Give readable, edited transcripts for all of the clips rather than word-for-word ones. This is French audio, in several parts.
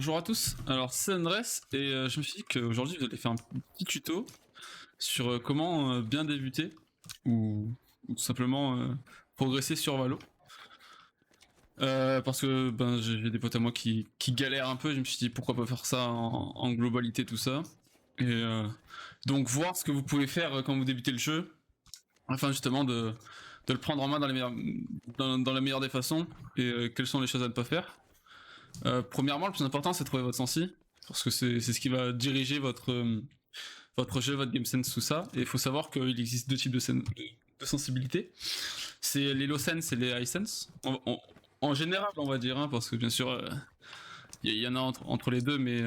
Bonjour à tous, alors c'est Andres et je me suis dit qu'aujourd'hui vous allez faire un petit tuto sur comment bien débuter ou tout simplement progresser sur Valo. Parce que ben, j'ai des potes à moi qui galèrent un peu, je me suis dit pourquoi pas faire ça en globalité tout ça. Et donc voir ce que vous pouvez faire quand vous débutez le jeu, afin justement de le prendre en main dans la meilleure des façons et quelles sont les choses à ne pas faire. Premièrement, le plus important, c'est de trouver votre sensi, parce que c'est ce qui va diriger votre jeu, votre game sense, tout ça. Et il faut savoir qu'il existe deux types de sensibilité. C'est les low sense et les high sense. En général, on va dire, hein, parce que bien sûr, il y en a entre les deux, mais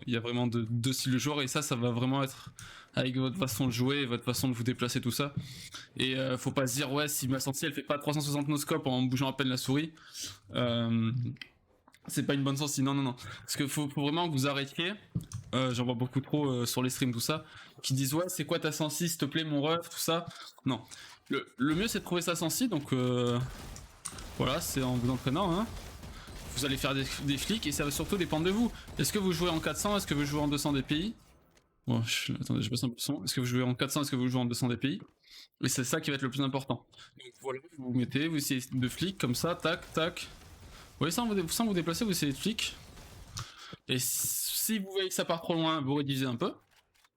il y a vraiment deux styles de joueurs, et ça va vraiment être avec votre façon de jouer, votre façon de vous déplacer, tout ça. Et faut pas se dire, ouais, si ma sensi elle fait pas 360 no-scope en bougeant à peine la souris, c'est pas une bonne sensi, non, non, non. Parce que faut vraiment que vous arrêtiez. J'en vois beaucoup trop sur les streams, tout ça, qui disent ouais, c'est quoi ta sensi, s'il te plaît, mon ref, tout ça. Non. Le mieux, c'est de trouver sa sensi, donc voilà, c'est en vous entraînant, hein. Vous allez faire des flics et ça va surtout dépendre de vous. Est-ce que vous jouez en 400, est-ce que vous jouez en 200 DPI? Bon, attendez, je passe un peu le son. Est-ce que vous jouez en 400, est-ce que vous jouez en 200 DPI? Et c'est ça qui va être le plus important. Donc voilà, vous mettez, vous essayez de flic comme ça, tac, tac. Vous voyez, sans vous déplacer, vous essayez de flic. Et si vous voyez que ça part trop loin, vous réduisez un peu.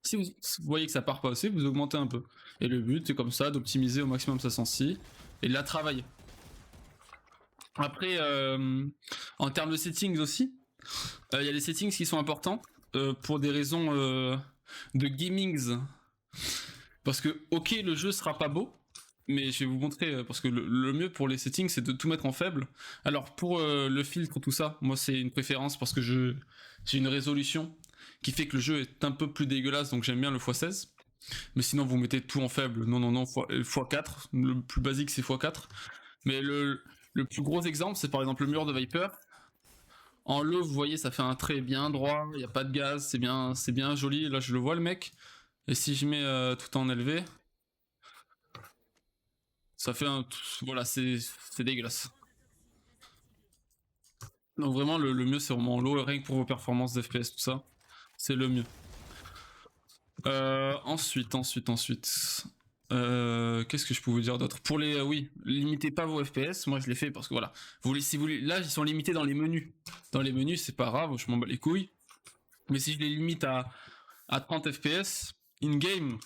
Si vous voyez que ça part pas assez, vous augmentez un peu. Et le but, c'est comme ça, d'optimiser au maximum sa sensi et de la travailler. Après, en termes de settings aussi, il y a des settings qui sont importants pour des raisons de gamings. Parce que, ok, le jeu sera pas beau, mais je vais vous montrer, parce que le mieux pour les settings, c'est de tout mettre en faible. Alors, pour le filtre, tout ça, moi, c'est une préférence parce que j'ai une résolution qui fait que le jeu est un peu plus dégueulasse, donc j'aime bien le x16. Mais sinon, vous mettez tout en faible. Non, non, non, x4. Le plus basique, c'est x4. Mais le plus gros exemple, c'est par exemple le mur de Viper. En low, vous voyez, ça fait un trait bien droit, il n'y a pas de gaz, c'est bien joli. Là, je le vois, le mec. Et si je mets tout en élevé, ça fait un... Voilà, c'est dégueulasse. Donc vraiment, le mieux, c'est vraiment en low, rien que pour vos performances d'FPS, tout ça. C'est le mieux. Ensuite. Qu'est-ce que je peux vous dire d'autre? Pour les... oui, limitez pas vos FPS. Moi, je l'ai fait parce que voilà. Si vous voulez, là, ils sont limités dans les menus. Dans les menus, c'est pas grave, je m'en bats les couilles. Mais si je les limite à 30 FPS, in-game,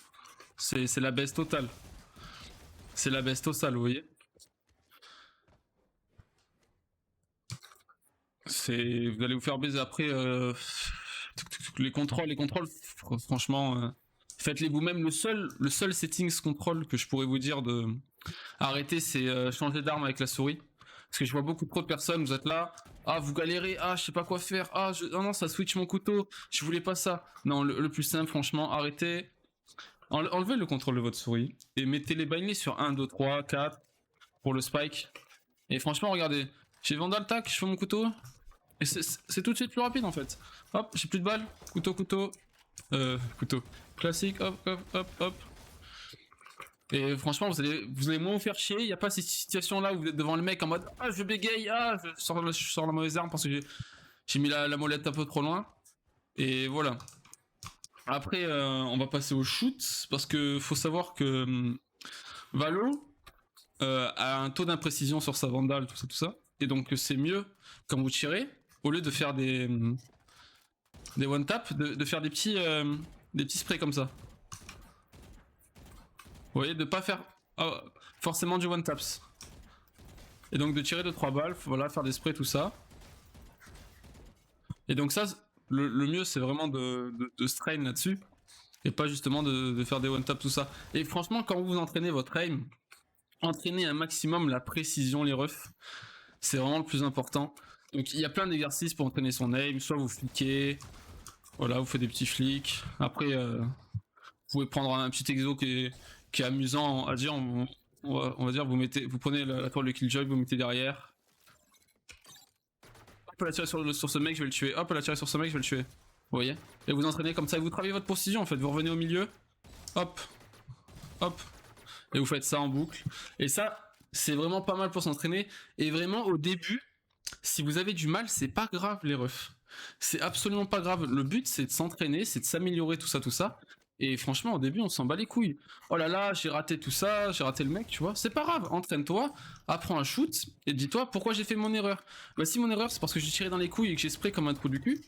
c'est la baisse totale. C'est la baisse totale, vous voyez. Vous allez vous faire baiser après. Les contrôles, franchement, faites-les vous-même. Le seul settings control que je pourrais vous dire de arrêter, c'est changer d'arme avec la souris. Parce que je vois beaucoup trop de personnes, vous êtes là, ah vous galérez, ah je sais pas quoi faire, oh non ça switch mon couteau, je voulais pas ça. Non, le plus simple franchement, arrêtez, enlevez le contrôle de votre souris et mettez les binary sur 1, 2, 3, 4 pour le spike. Et franchement regardez, j'ai Vandal tac, je fais mon couteau, et c'est tout de suite plus rapide en fait. Hop, j'ai plus de balles, couteau, couteau, classique, hop, hop, hop, hop. Et franchement, vous allez moins vous faire chier. Il n'y a pas ces situations-là où vous êtes devant le mec en mode ah je bégaye, ah je sors la mauvaise arme parce que j'ai mis la molette un peu trop loin. Et voilà. Après, on va passer au shoot parce que faut savoir que Valo a un taux d'imprécision sur sa vandale, tout ça. Et donc c'est mieux quand vous tirez, au lieu de faire des one tap, de faire des petits sprays comme ça. Vous voyez, de pas faire forcément du one taps. Et donc de tirer 2-3 balles, voilà, faire des sprays, tout ça. Et donc ça, le mieux c'est vraiment de strain là-dessus. Et pas justement de faire des one taps, tout ça. Et franchement, quand vous entraînez votre aim, entraînez un maximum la précision, les refs. C'est vraiment le plus important. Donc il y a plein d'exercices pour entraîner son aim. Soit vous fliquez, voilà, vous faites des petits flicks. Après, vous pouvez prendre un petit exo qui est amusant à dire. On va dire, vous prenez la toile de Killjoy, vous mettez derrière. Hop, la tirer sur ce mec, je vais le tuer. Hop, la tirer sur ce mec, je vais le tuer. Vous voyez? Et vous entraînez comme ça, et vous travaillez votre précision en fait. Vous revenez au milieu, hop, hop, et vous faites ça en boucle. Et ça, c'est vraiment pas mal pour s'entraîner. Et vraiment, au début, si vous avez du mal, c'est pas grave les refs. C'est absolument pas grave. Le but, c'est de s'entraîner, c'est de s'améliorer, tout ça. Et franchement, au début, on s'en bat les couilles. Oh là là, j'ai raté tout ça, j'ai raté le mec, tu vois. C'est pas grave, entraîne-toi, apprends un shoot, et dis-toi pourquoi j'ai fait mon erreur. Bah, si mon erreur, c'est parce que j'ai tiré dans les couilles et que j'ai spray comme un trou du cul,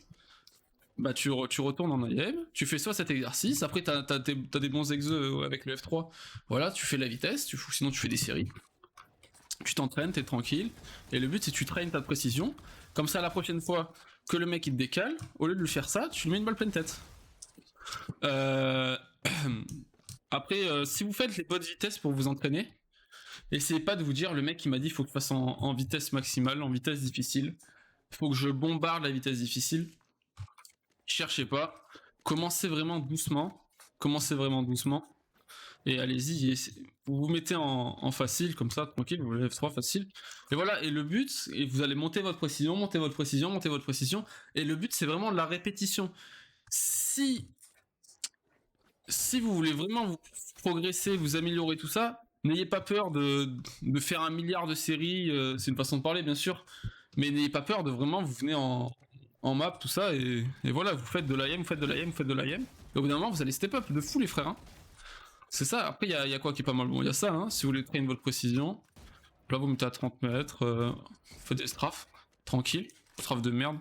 bah tu retournes en IM, tu fais soit cet exercice, après t'as des bons exos avec le F3, voilà, tu fais la vitesse, sinon tu fais des séries. Tu t'entraînes, t'es tranquille, et le but c'est que tu traînes ta précision, comme ça la prochaine fois que le mec il te décale, au lieu de lui faire ça, tu lui mets une balle pleine tête. Après, si vous faites les bonnes vitesses pour vous entraîner, essayez pas de vous dire le mec il m'a dit il faut que je fasse en vitesse maximale, en vitesse difficile, faut que je bombarde la vitesse difficile. Cherchez pas, commencez vraiment doucement, et allez-y, vous vous mettez en facile, comme ça, tranquille, vous lèvez F3 facile, et voilà, et le but, et vous allez monter votre précision, et le but c'est vraiment la répétition. Si vous voulez vraiment vous progresser, vous améliorer tout ça, n'ayez pas peur de faire 1 milliard de séries, c'est une façon de parler bien sûr, mais n'ayez pas peur de vraiment, vous venez en map, tout ça, et voilà, vous faites de l'IM, et au bout d'un moment vous allez step up de fou les frères, hein. C'est ça, après il y a quoi qui est pas mal, bon il y a ça, hein, si vous voulez traîner votre précision, là vous mettez à 30 mètres, vous faites des strafes, tranquille, strafes de merde.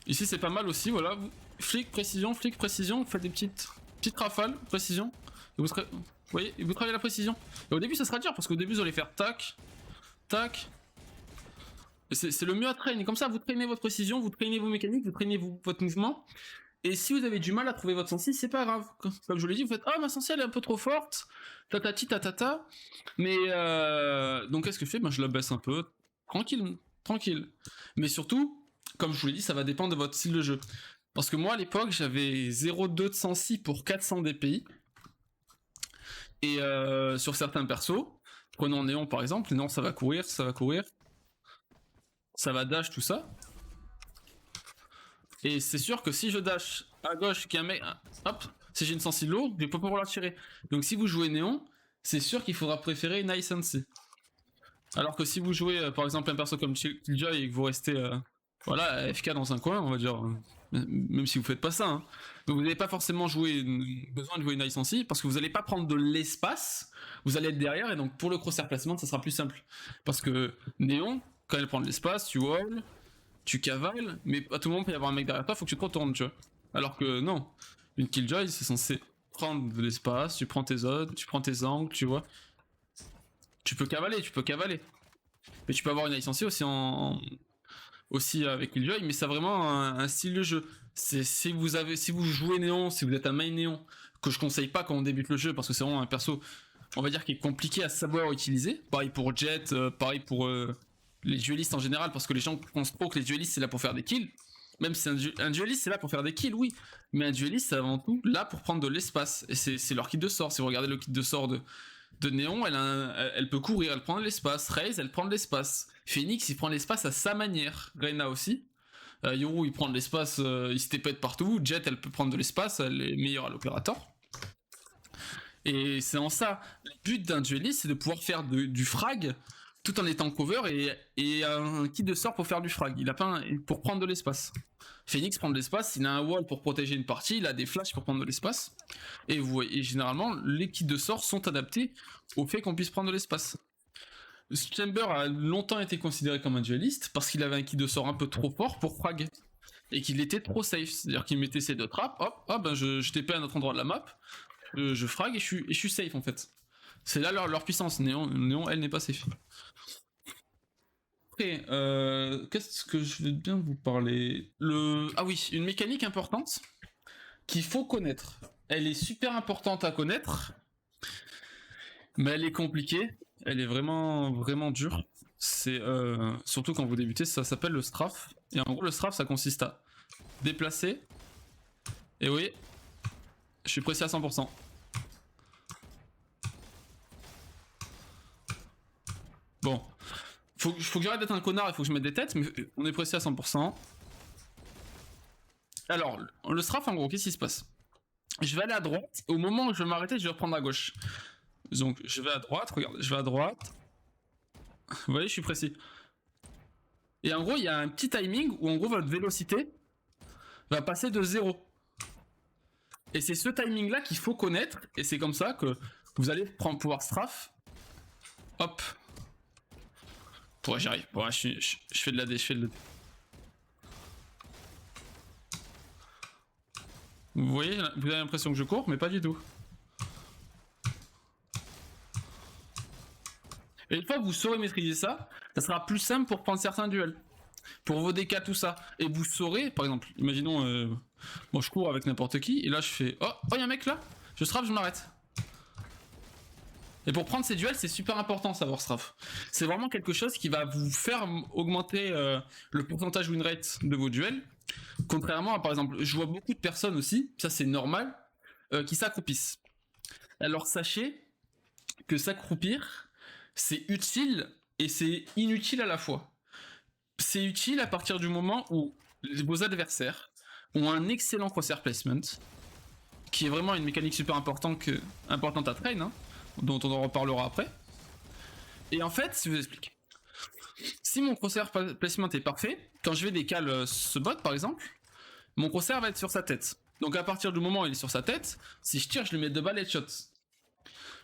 Ici c'est pas mal aussi, voilà, flic, précision, vous faites des petites rafales, précision, et vous voyez, vous travaillez la précision. Et au début ça sera dur, parce qu'au début vous allez faire tac, tac, c'est le mieux à traîner, comme ça vous traînez votre précision, vous traînez vos mécaniques, vous traînez votre mouvement, et si vous avez du mal à trouver votre sensi, c'est pas grave, comme je vous l'ai dit, vous faites ah ma sensi elle est un peu trop forte, tatati tatata, mais donc qu'est-ce que je fais, ben je la baisse un peu, tranquille, mais surtout, comme je vous l'ai dit, ça va dépendre de votre style de jeu, parce que moi à l'époque j'avais 0,2 de sensi pour 400 DPI, et sur certains persos, prenons Néon par exemple, Néon ça va courir, ça va dash tout ça. Et c'est sûr que si je dash à gauche, qu'il y a un mec, hop, si j'ai une sensi lourde, je vais pas pouvoir la tirer. Donc si vous jouez Néon, c'est sûr qu'il faudra préférer une Ice Sensi. Alors que si vous jouez par exemple un perso comme Killjoy et que vous restez voilà, FK dans un coin, on va dire, même si vous faites pas ça, hein. Donc vous n'avez pas forcément besoin de jouer une Ice Sensi parce que vous n'allez pas prendre de l'espace, vous allez être derrière et donc pour le crosshair placement ça sera plus simple. Parce que Néon, quand elle prend de l'espace, tu wall, tu cavales, mais à tout moment peut y avoir un mec derrière toi, faut que tu te retournes, tu vois. Alors que non, une Killjoy c'est censé prendre de l'espace, tu prends tes zones, tu prends tes angles, tu vois. Tu peux cavaler. Mais tu peux avoir une licence aussi avec Killjoy, mais ça a vraiment un style de jeu. Si vous jouez Néon, si vous êtes un main Néon, que je conseille pas quand on débute le jeu, parce que c'est vraiment un perso, on va dire, qui est compliqué à savoir utiliser. Pareil pour Jet, pareil pour les duellistes en général, parce que les gens pensent trop que les duellistes c'est là pour faire des kills. Même si un dueliste c'est là pour faire des kills, oui, mais un dueliste c'est avant tout là pour prendre de l'espace, et c'est leur kit de sort. Si vous regardez le kit de sort de Néon, elle peut courir, elle prend de l'espace. Raze, elle prend de l'espace. Phoenix, il prend de l'espace à sa manière. Reyna aussi. Yoru, il prend de l'espace, il se tépète partout. Jet, elle peut prendre de l'espace, elle est meilleure à l'opérateur. Et c'est en ça, le but d'un dueliste, c'est de pouvoir faire du frag tout en étant cover et un kit de sort pour faire du frag. Il a pas pour prendre de l'espace. Phoenix prend de l'espace, il a un wall pour protéger une partie, il a des flashs pour prendre de l'espace. Et généralement, les kits de sort sont adaptés au fait qu'on puisse prendre de l'espace. Chamber a longtemps été considéré comme un dueliste parce qu'il avait un kit de sort un peu trop fort pour frag. Et qu'il était trop safe. C'est-à-dire qu'il mettait ses deux trappes, hop, ben je TP à un autre endroit de la map, je frag et je suis safe en fait. C'est là leur puissance. Néon, elle n'est pas safe. Après, qu'est-ce que je vais bien vous parler? Ah oui, une mécanique importante qu'il faut connaître. Elle est super importante à connaître, mais elle est compliquée. Elle est vraiment, vraiment dure. C'est surtout quand vous débutez, ça s'appelle le strafe. Et en gros, le strafe, ça consiste à déplacer. Et oui, je suis précis à 100%. Bon, faut que j'arrête d'être un connard, il faut que je mette des têtes, mais on est précis à 100%. Alors, le strafe, en gros, qu'est-ce qui se passe? Je vais aller à droite, au moment où je vais m'arrêter, je vais reprendre à gauche. Donc, je vais à droite, regardez, je vais à droite. Vous voyez, je suis précis. Et en gros, il y a un petit timing où en gros votre vélocité va passer de 0. Et c'est ce timing-là qu'il faut connaître, et c'est comme ça que vous allez pouvoir strafe. Hop. Ouais, j'y arrive. Ouais, je fais de la D, je fais de la D. Vous voyez, vous avez l'impression que je cours, mais pas du tout. Et une fois que vous saurez maîtriser ça, ça sera plus simple pour prendre certains duels. Pour vos DK, tout ça. Et vous saurez, par exemple, imaginons, bon, je cours avec n'importe qui, et là je fais, oh, y'a un mec là, je strafe, je m'arrête. Et pour prendre ces duels, c'est super important savoir strafe. C'est vraiment quelque chose qui va vous faire augmenter le pourcentage win rate de vos duels. Contrairement à, par exemple, je vois beaucoup de personnes aussi, ça c'est normal, qui s'accroupissent. Alors sachez que s'accroupir, c'est utile et c'est inutile à la fois. C'est utile à partir du moment où vos adversaires ont un excellent crosshair placement, qui est vraiment une mécanique super importante à train, hein, dont on en reparlera après. Et en fait, je vous explique. Si mon crosshair placement est parfait, quand je vais décaler ce bot par exemple, mon crosshair va être sur sa tête. Donc à partir du moment où il est sur sa tête, si je tire, je lui mets 2 balles headshot.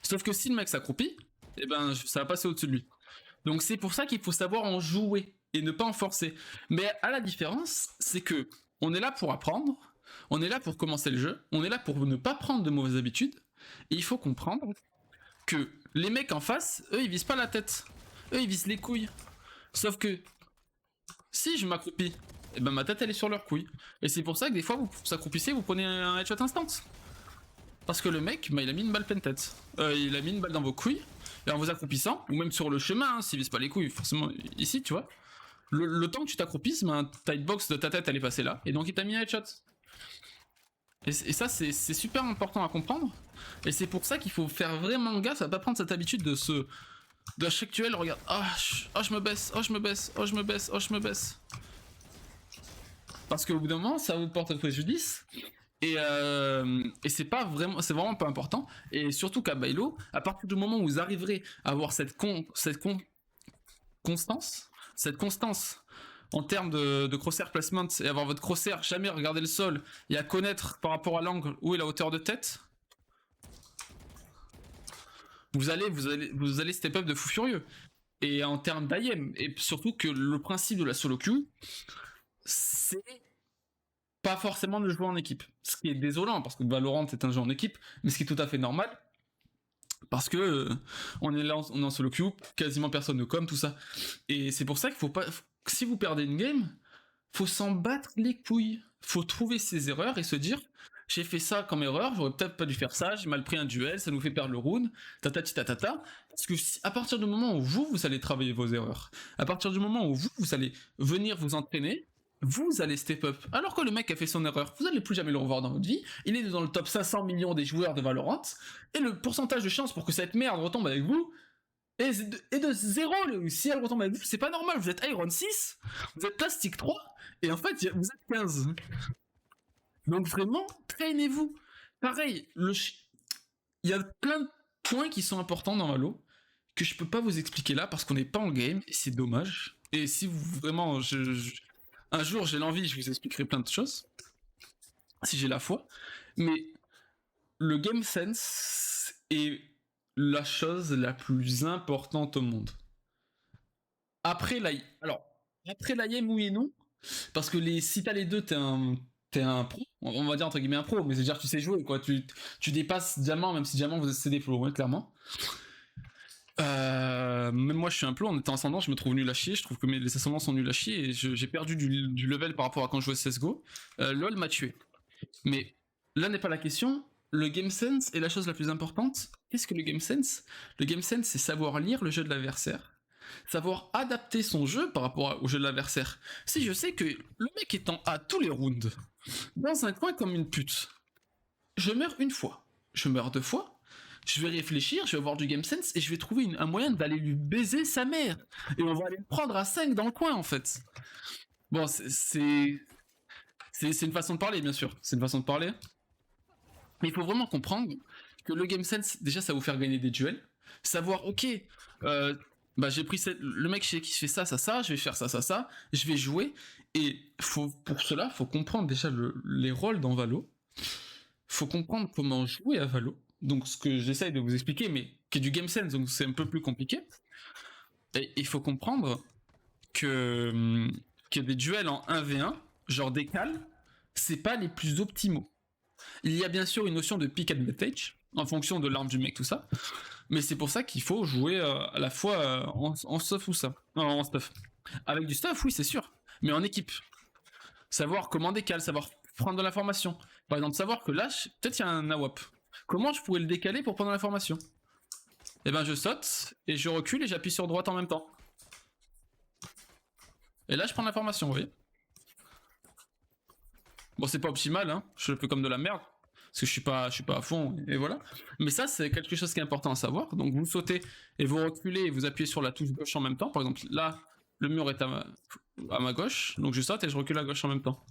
Sauf que si le mec s'accroupit, eh ben ça va passer au-dessus de lui. Donc c'est pour ça qu'il faut savoir en jouer et ne pas en forcer. Mais à la différence, c'est que on est là pour apprendre, on est là pour commencer le jeu, on est là pour ne pas prendre de mauvaises habitudes, et il faut comprendre que les mecs en face, eux ils visent pas la tête, eux ils visent les couilles. Sauf que si je m'accroupis, et ben ma tête elle est sur leurs couilles. Et c'est pour ça que des fois vous s'accroupissez, vous prenez un headshot instant. Parce que le mec, bah, il a mis une balle pleine tête. Il a mis une balle dans vos couilles, et en vous accroupissant, ou même sur le chemin, hein, s'il vise pas les couilles, forcément ici, tu vois. Le temps que tu t'accroupisses, ben, ta hitbox de ta tête elle est passée là, et donc il t'a mis un headshot. Et ça c'est super important à comprendre. Et c'est pour ça qu'il faut faire vraiment gaffe à pas prendre cette habitude de chaque duel, regarde, je me baisse, je me baisse, je me baisse, je me baisse. Parce qu'au bout d'un moment, ça vous porte préjudice. Et c'est vraiment pas important. Et surtout qu'à Bailo, à partir du moment où vous arriverez à avoir cette constance en termes de crosshair placement, et avoir votre crosshair jamais regarder le sol et à connaître par rapport à l'angle où est la hauteur de tête, vous allez step up de fou furieux. Et en termes d'IM, et surtout que le principe de la solo queue, c'est pas forcément de jouer en équipe. Ce qui est désolant, parce que Valorant est un jeu en équipe, mais ce qui est tout à fait normal, parce que on est là, on est en solo queue, quasiment personne ne com, tout ça. Et c'est pour ça qu'il faut pas... Si vous perdez une game, faut s'en battre les couilles. Faut trouver ses erreurs et se dire, j'ai fait ça comme erreur, j'aurais peut-être pas dû faire ça, j'ai mal pris un duel, ça nous fait perdre le round, tatata. Parce que à partir du moment où vous allez travailler vos erreurs, à partir du moment où vous allez venir vous entraîner, vous allez step up. Alors que le mec a fait son erreur, vous allez plus jamais le revoir dans votre vie, il est dans le top 500 millions des joueurs de Valorant, et le pourcentage de chance pour que cette merde retombe avec vous est de 0. Si elle retombe avec vous, c'est pas normal, vous êtes Iron 6, vous êtes Plastic 3, et en fait, vous êtes 15. Donc vraiment, traînez-vous. Pareil, il y a plein de points qui sont importants dans Halo, que je peux pas vous expliquer là, parce qu'on n'est pas en game, et c'est dommage. Et si vous, vraiment, un jour j'ai l'envie, je vous expliquerai plein de choses, si j'ai la foi, mais le game sense est la chose la plus importante au monde. Après l'IM, oui et non, parce que si t'as les deux, t'es un pro, on va dire entre guillemets un pro, mais c'est-à-dire tu sais jouer, quoi, tu dépasses Diamant, même si Diamant c'est des pros, hein, clairement. Même moi je suis un peu en étant ascendant, je me trouve nul à chier, je trouve que les ascendants sont nuls à chier et j'ai perdu du level par rapport à quand je jouais CSGO. LOL m'a tué. Mais là n'est pas la question, le game sense est la chose la plus importante. Qu'est-ce que le game sense? Le game sense c'est savoir lire le jeu de l'adversaire, savoir adapter son jeu par rapport au jeu de l'adversaire. Si je sais que le mec est en A tous les rounds, dans un coin comme une pute, je meurs une fois, je meurs deux fois, je vais réfléchir, je vais avoir du game sense et je vais trouver un moyen d'aller lui baiser sa mère. Et on va aller le prendre à 5 dans le coin en fait. Bon, c'est une façon de parler, bien sûr. C'est une façon de parler. Mais il faut vraiment comprendre que le game sense, déjà, ça va vous faire gagner des duels. Savoir, ok, bah j'ai pris le mec chez qui je fais ça, je vais faire ça, je vais jouer, et pour cela, faut comprendre déjà les rôles dans Valo, faut comprendre comment jouer à Valo, donc ce que j'essaye de vous expliquer, mais qui est du game sense, donc c'est un peu plus compliqué, et il faut comprendre que des duels en 1v1, genre décal, c'est pas les plus optimaux. Il y a bien sûr une notion de pick advantage, en fonction de l'arme du mec, tout ça, mais c'est pour ça qu'il faut jouer à la fois en stuff ou ça. Non, en stuff. Avec du stuff, oui, c'est sûr, mais en équipe. Savoir comment décaler, savoir prendre de l'information. Par exemple, savoir que là, peut-être il y a un AWP. Comment je pourrais le décaler pour prendre l'information? Eh ben, je saute, et je recule, et j'appuie sur droite en même temps. Et là, je prends l'information, vous voyez. Bon, c'est pas optimal, hein. Je le fais comme de la merde. Parce que je suis pas à fond, et voilà. Mais ça, c'est quelque chose qui est important à savoir. Donc, vous sautez, et vous reculez, et vous appuyez sur la touche gauche en même temps. Par exemple, là, le mur est à ma gauche. Donc, je saute, et je recule à gauche en même temps.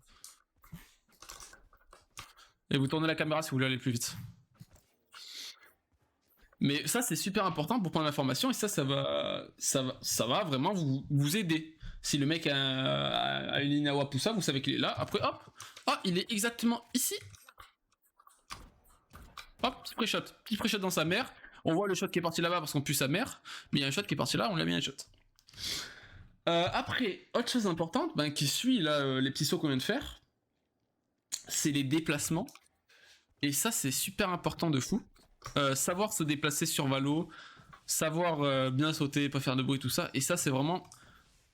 Et vous tournez la caméra si vous voulez aller plus vite. Mais ça, c'est super important pour prendre l'information, et ça va vraiment vous aider. Si le mec a une ligne à WAP ou ça, vous savez qu'il est là. Après, hop, ah, il est exactement ici. Hop, petit pré-shot dans sa mère. On voit le shot qui est parti là-bas parce qu'on pue sa mère, mais il y a un shot qui est parti là, on lui a mis un shot. Après, autre chose importante, qui suit là, les petits sauts qu'on vient de faire, c'est les déplacements. Et ça, c'est super important de fou. Savoir se déplacer sur Valo, savoir bien sauter, pas faire de bruit, tout ça. Et ça, c'est vraiment,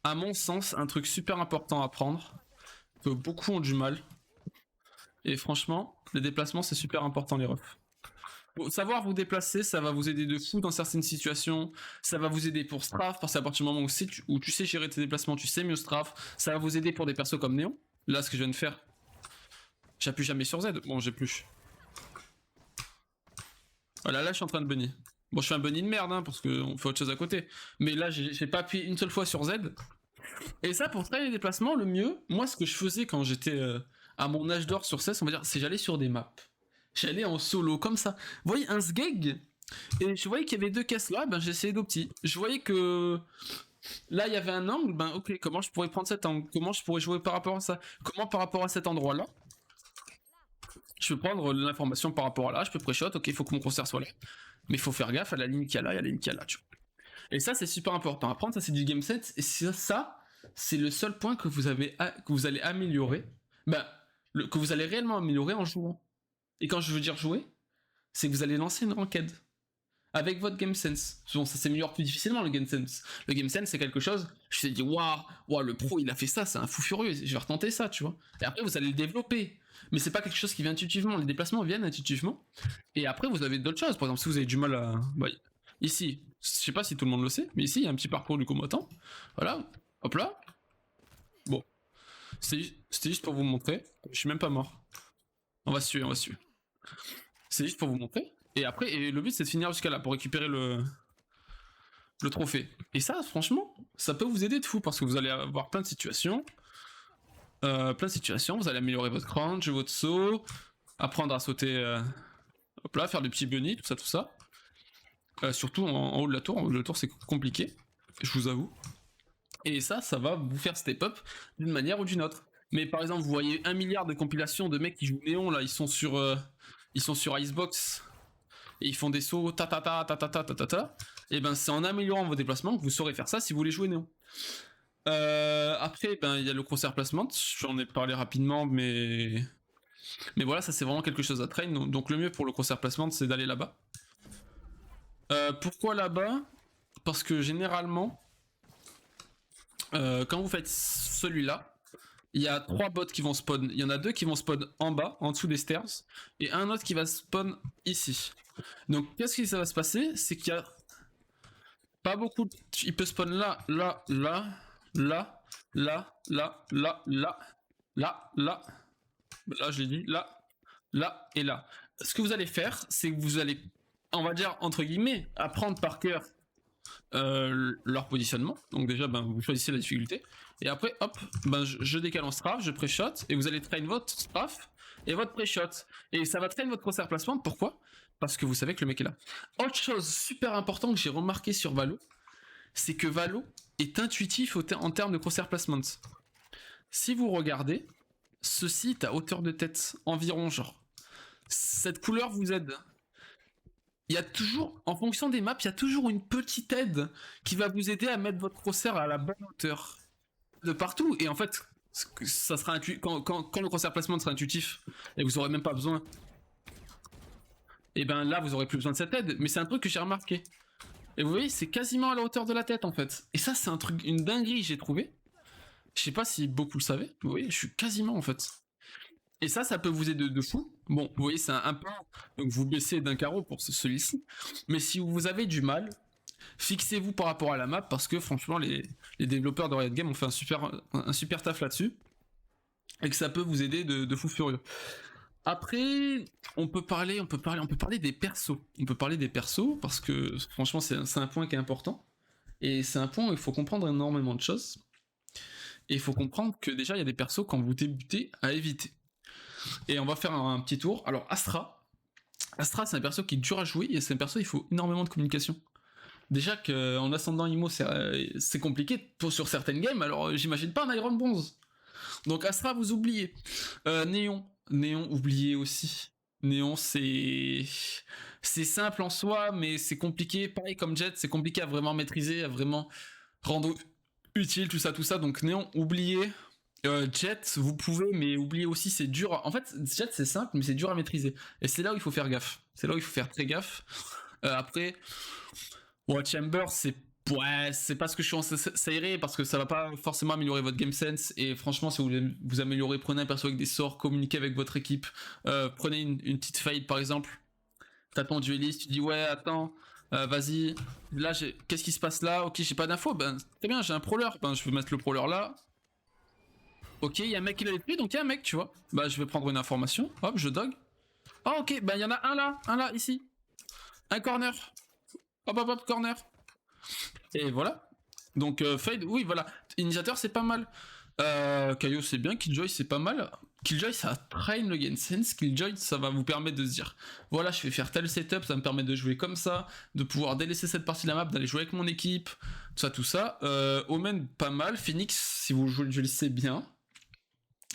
à mon sens, un truc super important à prendre, que beaucoup ont du mal. Et franchement, les déplacements, c'est super important, les refs. Savoir vous déplacer, ça va vous aider de fou dans certaines situations. Ça va vous aider pour strafe, parce qu'à partir du moment où tu sais gérer tes déplacements, tu sais mieux strafe. Ça va vous aider pour des persos comme Néon. Là, ce que je viens de faire, j'appuie jamais sur Z. Bon, j'ai plus. Voilà, là, je suis en train de bunny. Bon, je fais un bunny de merde, hein, parce qu'on fait autre chose à côté. Mais là, j'ai pas appuyé une seule fois sur Z. Et ça, pour travailler les déplacements, le mieux, moi, ce que je faisais quand j'étais à mon âge d'or sur 16, on va dire, c'est j'allais sur des maps. J'allais en solo, comme ça. Vous voyez, un sgeg, et je voyais qu'il y avait deux caisses là, j'essayais d'opti. Je voyais que là, il y avait un angle, ok, comment je pourrais prendre cet angle? Comment je pourrais jouer par rapport à ça? Comment par rapport à cet endroit-là? Je peux prendre l'information par rapport à là, je peux pré-shot, ok, il faut que mon concert soit là. Mais il faut faire gaffe à la ligne qu'il y a là, il y a la ligne qu'il y a là, tu vois. Et ça, c'est super important à prendre, ça c'est du game set, et ça, c'est le seul point que vous allez améliorer, que vous allez réellement améliorer en jouant. Et quand je veux dire jouer, c'est que vous allez lancer une ranked avec votre game sense. Bon, ça s'améliore plus difficilement, le game sense. Le game sense, c'est quelque chose, je me suis dit, waouh, le pro, il a fait ça, c'est un fou furieux, je vais retenter ça, tu vois. Et après, vous allez le développer. Mais c'est pas quelque chose qui vient intuitivement, les déplacements viennent intuitivement. Et après, vous avez d'autres choses. Par exemple, si vous avez du mal à... ici, je sais pas si tout le monde le sait, mais ici, il y a un petit parcours du combattant. Voilà, hop là. Bon, c'était juste pour vous montrer. Je suis même pas mort. On va se tuer. C'est juste pour vous montrer. Et après, le but c'est de finir jusqu'à là pour récupérer le trophée. Et ça, franchement, ça peut vous aider de fou parce que vous allez avoir plein de situations. Vous allez améliorer votre crunch, votre saut, apprendre à sauter, hop là, faire des petits bunnies, tout ça. Surtout en haut de la tour. En haut de la tour, c'est compliqué, je vous avoue. Et ça va vous faire step up d'une manière ou d'une autre. Mais par exemple, vous voyez 1 milliard de compilations de mecs qui jouent Néon, là, ils sont sur Icebox, et ils font des sauts, et c'est en améliorant vos déplacements que vous saurez faire ça si vous voulez jouer Néon. Après, il y a le concert placement, j'en ai parlé rapidement, mais voilà, ça c'est vraiment quelque chose à train, donc le mieux pour le concert placement, c'est d'aller là-bas. Pourquoi là-bas? Parce que généralement, quand vous faites celui-là, il y a 3 bots qui vont spawn. Il y en a 2 qui vont spawn en bas, en dessous des stairs, et un autre qui va spawn ici. Donc, qu'est-ce qui va se passer? C'est qu'il y a pas beaucoup. Il peut spawn là, là, là, là, là, là, là, là, là, là. Là, je l'ai dit, là, là et là. Ce que vous allez faire, c'est que vous allez, on va dire, entre guillemets, apprendre par cœur leur positionnement. Donc déjà, vous choisissez la difficulté. Et après, hop, je décale en strafe, je pré-shot, et vous allez train votre strafe et votre pré-shot. Et ça va train votre concert placement. Pourquoi? Parce que vous savez que le mec est là. Autre chose super important que j'ai remarqué sur Valo, c'est que Valo est intuitif en termes de crosshair placement. Si vous regardez, ce site à hauteur de tête, environ genre, cette couleur vous aide. Il y a toujours, en fonction des maps, il y a toujours une petite aide qui va vous aider à mettre votre crosshair à la bonne hauteur. De partout, et en fait, ça sera quand le crosshair placement sera intuitif, et vous aurez même pas besoin, et ben là vous aurez plus besoin de cette aide, mais c'est un truc que j'ai remarqué. Et vous voyez, c'est quasiment à la hauteur de la tête en fait. Et ça, c'est un truc, une dinguerie, j'ai trouvé. Je sais pas si beaucoup le savaient, vous voyez, je suis quasiment en fait. Et ça peut vous aider de fou. Bon, vous voyez, c'est un point, donc vous baissez d'un carreau pour celui-ci. Mais si vous avez du mal, fixez-vous par rapport à la map, parce que franchement, les développeurs de Riot Games ont fait un super taf là-dessus. Et que ça peut vous aider de fou furieux. Après, on peut parler des persos. On peut parler des persos, parce que franchement, c'est un point qui est important. Et c'est un point où il faut comprendre énormément de choses. Et il faut comprendre que déjà, il y a des persos, quand vous débutez, à éviter. Et on va faire un petit tour. Alors, Astra, c'est un perso qui est dur à jouer, et c'est un perso, il faut énormément de communication. Déjà qu'en ascendant Imo, c'est compliqué sur certaines games, alors j'imagine pas un Iron Bronze. Donc Astra, vous oubliez. Néon, oubliez aussi. Néon, c'est simple en soi, mais c'est compliqué. Pareil comme Jet, c'est compliqué à vraiment maîtriser, à vraiment rendre utile, tout ça. Donc Néon, oubliez. Jet, vous pouvez, mais oubliez aussi, c'est dur. En fait, Jet, c'est simple, mais c'est dur à maîtriser. Et c'est là où il faut faire gaffe. C'est là où il faut faire très gaffe. Après, Chamber, c'est pas ce que je suis en s'aérer, parce que ça va pas forcément améliorer votre game sense. Et franchement, si vous voulez vous améliorer, prenez un perso avec des sorts, communiquez avec votre équipe. Prenez une petite fight par exemple. T'as ton dueliste, tu dis ouais, attends, vas-y. Là, qu'est-ce qui se passe là? Ok, j'ai pas d'infos. Ben, très bien, j'ai un prowler. Ben, je vais mettre le prowler là. Ok, il y a un mec qui l'a pris, donc il y a un mec, tu vois. Bah, je vais prendre une information. Hop, je dog. Ah, ok, bah, il y en a un là, ici. Un corner. Hop, corner. Et voilà. Donc, Fade, oui, voilà. Initiateur, c'est pas mal. Kaio, c'est bien. Killjoy, c'est pas mal. Killjoy, ça train le game sense. Killjoy, ça va vous permettre de se dire voilà, je vais faire tel setup, ça me permet de jouer comme ça, de pouvoir délaisser cette partie de la map, d'aller jouer avec mon équipe, tout ça. Omen, pas mal. Phoenix, si vous jouez le lycée, bien.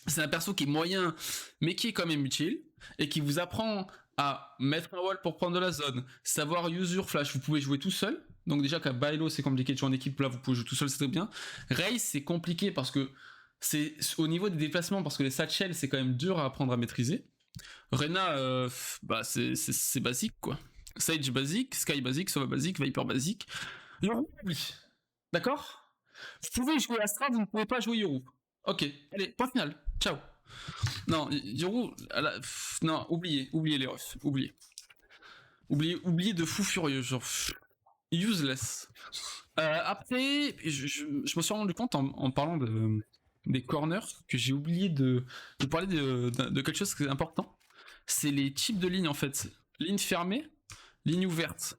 C'est un perso qui est moyen, mais qui est quand même utile, et qui vous apprend à mettre un wall pour prendre de la zone, savoir use your flash, vous pouvez jouer tout seul, donc déjà qu'à Bailo c'est compliqué de jouer en équipe, là vous pouvez jouer tout seul, c'est très bien. Raze c'est compliqué parce que c'est au niveau des déplacements, parce que les satchels c'est quand même dur à apprendre à maîtriser. Reyna, bah c'est basique quoi. Sage basique, Sky basique, Sova basique, Viper basique. Yoru, oui. D'accord. Vous pouvez jouer Astra, vous ne pouvez pas jouer Yoru. Ok, allez, point final. Ciao. Non, Yoru, non, oubliez les refs, oubliez de fou furieux, genre useless. Après, je me suis rendu compte en parlant des corners que j'ai oublié de parler de quelque chose qui est important. C'est les types de lignes en fait. Ligne fermée, ligne ouverte.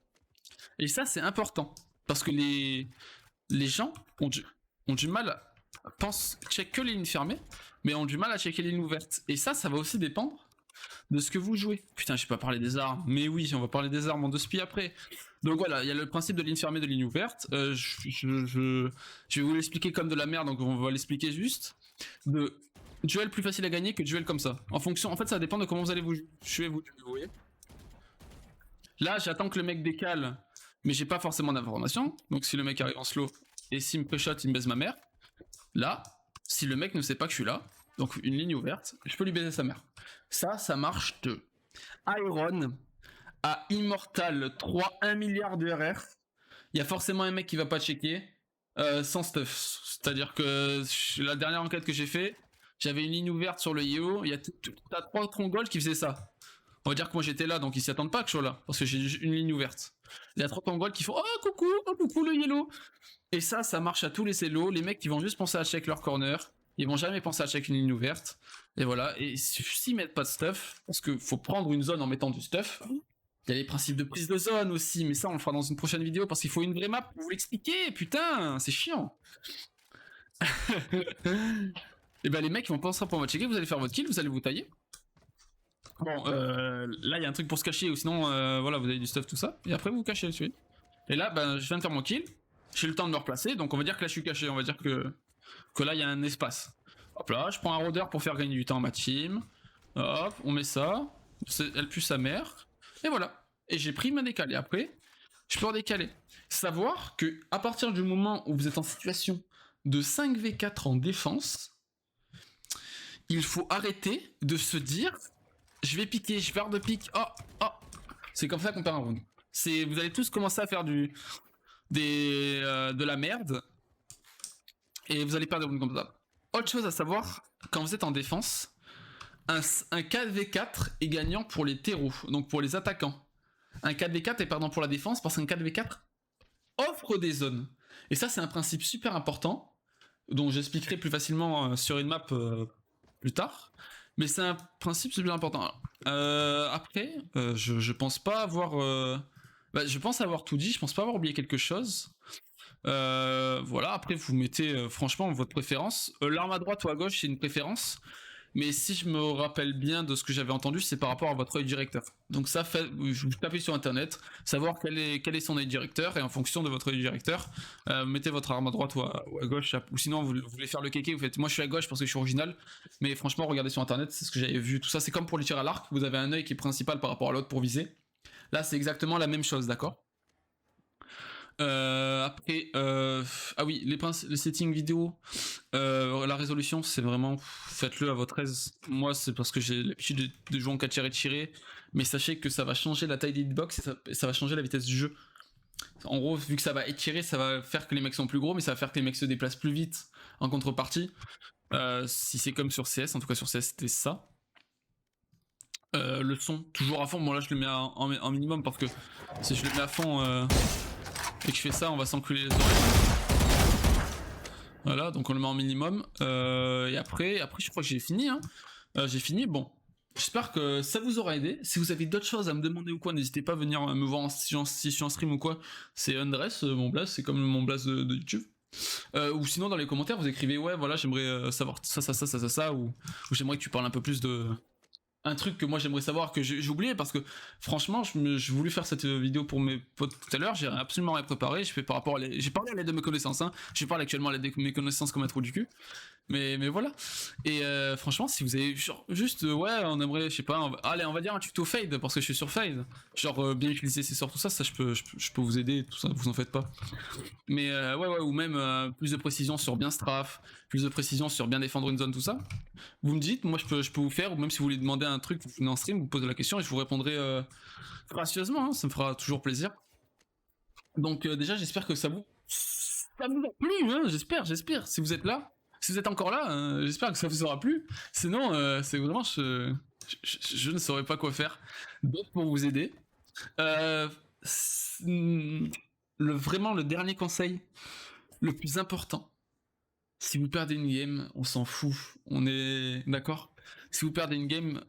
Et ça c'est important parce que les gens ont du mal à check que les lignes fermées, mais ont du mal à checker les lignes ouvertes. Et ça va aussi dépendre de ce que vous jouez. Putain, j'ai pas parlé des armes. Mais oui, on va parler des armes en 2 spi après. Donc voilà, il y a le principe de ligne fermée, de ligne ouverte. Je vais vous l'expliquer comme de la merde, donc on va l'expliquer juste. De duel plus facile à gagner que duel comme ça. En fait, ça dépend de comment vous allez vous jouer, vous voyez. Là, j'attends que le mec décale, mais j'ai pas forcément d'informations. Donc si le mec arrive en slow, et s'il me pré-shot, il me baise ma mère. Là, si le mec ne sait pas que je suis là, donc une ligne ouverte, je peux lui baiser sa mère. Ça marche de Iron à Immortal 3, 1 milliard de RR. Il y a forcément un mec qui va pas checker sans stuff. C'est-à-dire que la dernière enquête que j'ai fait, j'avais une ligne ouverte sur le IO, il y a 3 troncs gold qui faisaient ça. On va dire que moi j'étais là, donc ils s'y attendent pas que je sois là, parce que j'ai une ligne ouverte. Il y a 3 troncs gold qui font oh coucou le yellow. Et ça marche à tous les cellos. Les mecs qui vont juste penser à check leur corner, ils vont jamais penser à check une ligne ouverte. Et voilà, et s'ils mettent pas de stuff, parce que faut prendre une zone en mettant du stuff. Il y a les principes de prise de zone aussi, mais ça on le fera dans une prochaine vidéo parce qu'il faut une vraie map pour vous l'expliquer, putain, c'est chiant. Et ben les mecs ils vont penser pour votre checker, vous allez faire votre kill, vous allez vous tailler. Bon, là il y a un truc pour se cacher, ou sinon voilà, vous avez du stuff, tout ça, et après vous vous cachez, tu vois. Et là, ben je viens de faire mon kill. j'ai le temps de me replacer, donc on va dire que là je suis caché, on va dire que là il y a un espace. Hop là, je prends un rôdeur pour faire gagner du temps à ma team. Hop, on met ça, elle pue sa mère, et voilà. Et j'ai pris ma décale, et après, je peux redécaler. Savoir que à partir du moment où vous êtes en situation de 5v4 en défense, il faut arrêter de se dire je vais piquer, je perds de pique, oh, oh. C'est comme ça qu'on perd un round. Vous allez tous commencer à faire de la merde, et vous allez perdre des rounds comme ça. Autre chose à savoir, quand vous êtes en défense, un 4v4 est gagnant pour les terreaux, donc pour les attaquants. Un 4v4 est perdant pour la défense parce qu'un 4v4 offre des zones. Et ça, c'est un principe super important, dont j'expliquerai plus facilement sur une map plus tard. Mais c'est un principe super important. Après, je pense pas avoir... je pense avoir tout dit, je pense pas avoir oublié quelque chose. Voilà, après vous mettez franchement votre préférence. L'arme à droite ou à gauche, c'est une préférence. Mais si je me rappelle bien de ce que j'avais entendu, c'est par rapport à votre œil directeur. Donc ça, vous tapez sur internet, savoir quel est son œil directeur, et en fonction de votre œil directeur, mettez votre arme à droite ou à gauche, ou sinon vous voulez faire le kéké, vous faites moi je suis à gauche parce que je suis original, mais franchement regardez sur internet, c'est ce que j'avais vu, tout ça c'est comme pour les tirs à l'arc, vous avez un œil qui est principal par rapport à l'autre pour viser. Là c'est exactement la même chose, d'accord? Après, ah oui, les settings vidéo, la résolution, c'est vraiment, faites-le à votre aise. Moi, c'est parce que j'ai l'habitude de jouer en 4 et tiré, mais sachez que ça va changer la taille des hitbox et ça va changer la vitesse du jeu. En gros, vu que ça va étirer, ça va faire que les mecs sont plus gros, mais ça va faire que les mecs se déplacent plus vite en contrepartie. Si c'est comme sur CS, en tout cas sur CS, c'était ça. Le son, toujours à fond. Bon, là, je le mets en minimum parce que si je le mets à fond. Et que je fais ça, on va s'enculer les oreilles. Voilà, donc on le met en minimum. Et après, je crois que j'ai fini. Hein. J'ai fini, bon. J'espère que ça vous aura aidé. Si vous avez d'autres choses à me demander ou quoi, n'hésitez pas à venir me voir si je suis en stream ou quoi. C'est Undress, mon blast, c'est comme mon blast de YouTube. Ou sinon dans les commentaires vous écrivez ouais voilà j'aimerais savoir ça ou j'aimerais que tu parles un peu plus de... Un truc que moi j'aimerais savoir que j'ai oublié parce que franchement je voulais faire cette vidéo pour mes potes tout à l'heure, j'ai absolument rien préparé, je fais par rapport à j'ai parlé à l'aide de mes connaissances, hein. Je parle actuellement à l'aide de mes connaissances comme un trou du cul, mais voilà. Et franchement si vous avez genre, juste ouais on aimerait je sais pas allez on va dire un tuto fade parce que je suis sur fade, genre bien utiliser ses sorts tout ça je peux vous aider tout ça, vous en faites pas. Mais ouais ou même plus de précision sur bien strafe, plus de précision sur bien défendre une zone tout ça. Vous me dites, moi je peux vous faire, ou même si vous voulez demander un truc, vous venez en stream, vous posez la question et je vous répondrai gracieusement, hein, ça me fera toujours plaisir. Donc déjà j'espère que ça vous a plu, hein, j'espère, si vous êtes là, si vous êtes encore là, j'espère que ça vous aura plu, sinon c'est vraiment, je ne saurais pas quoi faire d'autre pour vous aider. Vraiment le dernier conseil, le plus important, si vous perdez une game, on s'en fout, on est d'accord. Si vous perdez une game,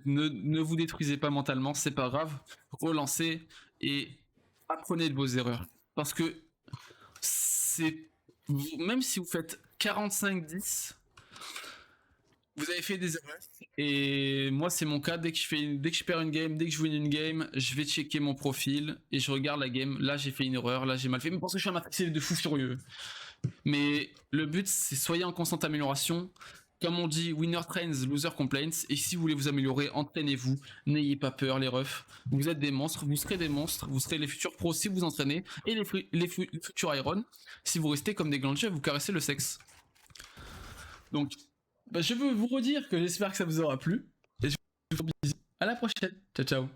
ne vous détruisez pas mentalement, c'est pas grave, relancez et apprenez de vos erreurs. Parce que même si vous faites 45-10, vous avez fait des erreurs. Et moi c'est mon cas, dès que je perds une game, dès que je win une game, je vais checker mon profil et je regarde la game, là j'ai fait une erreur, là j'ai mal fait, mais parce que je suis un matrixé de fou furieux. Mais le but c'est soyez en constante amélioration. Comme on dit, winner trains, loser complains. Et si vous voulez vous améliorer, entraînez-vous. N'ayez pas peur, les refs. Vous êtes des monstres, vous serez des monstres. Vous serez les futurs pros si vous entraînez. Et les futurs Iron, si vous restez comme des glandiers à vous caresser le sexe. Donc, je veux vous redire que j'espère que ça vous aura plu. Et je vous dis à la prochaine. Ciao, ciao.